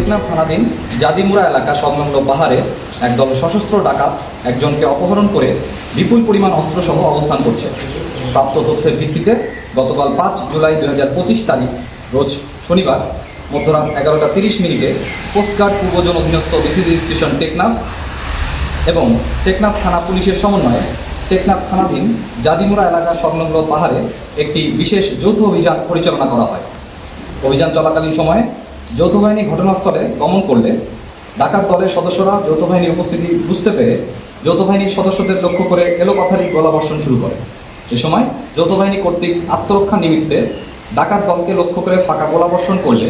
টেকনাফ থানাধীন জাদিমুরা এলাকা সংলগ্ন পাহাড়ে একদল সশস্ত্র ডাকাত একজনকে অপহরণ করে বিপুল পরিমাণ অস্ত্রসহ অবস্থান করছে। প্রাপ্ত তথ্যের ভিত্তিতে গতকাল 5 জুলাই 2025 তারিখ রোজ শনিবার মধ্যরাত 11:30 কোস্টগার্ড পূর্বজন অধীনস্থ বিসিবি স্টেশন টেকনাফ এবং টেকনাফ থানা পুলিশের সমন্বয়ে টেকনাফ থানাধীন জাদিমুরা এলাকা সংলগ্ন পাহাড়ে একটি বিশেষ যৌথ অভিযান পরিচালনা করা হয়। অভিযান চলাকালীন সময়ে যৌথ বাহিনী ঘটনাস্থলে গমন করলে ডাকাত দলের সদস্যরা যৌথ বাহিনীর উপস্থিতি বুঝতে পেরে যৌথ বাহিনীর সদস্যদের লক্ষ্য করে এলোপাথারি গোলাবর্ষণ শুরু করে। এ সময় যৌথ বাহিনী কর্তৃক আত্মরক্ষা নিমিত্তে ডাকাত দলকে লক্ষ্য করে ফাঁকা গোলাবর্ষণ করলে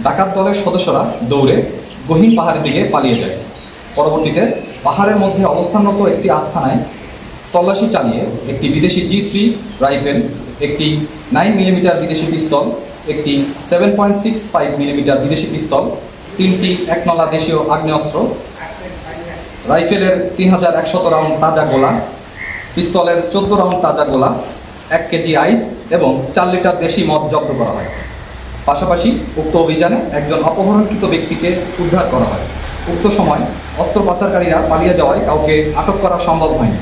ডাকাত দলের সদস্যরা দৌড়ে গহীন পাহাড়ের দিকে পালিয়ে যায়। পরবর্তীতে পাহাড়ের মধ্যে অবস্থানরত একটি আস্তানায় তল্লাশি চালিয়ে একটি বিদেশি G3 রাইফেল, একটি 9mm বিদেশি পিস্তল, একটি 7.65mm বিদেশি পিস্তল, 3টি একনলা দেশীয় আগ্নেয়াস্ত্র, রাইফেলের 3100 রাউন্ড তাজা গোলা, পিস্তলের 14 রাউন্ড তাজা গোলা, 1 কেজি আইস এবং 4 লিটার দেশি মদ জব্দ করা হয়। পাশাপাশি উক্ত অভিযানে একজন অপহরণকৃত ব্যক্তিকে উদ্ধার করা হয়। উক্ত সময় অস্ত্র পাচারকারীরা পালিয়ে যাওয়ায় কাউকে আটক করা সম্ভব হয়নি।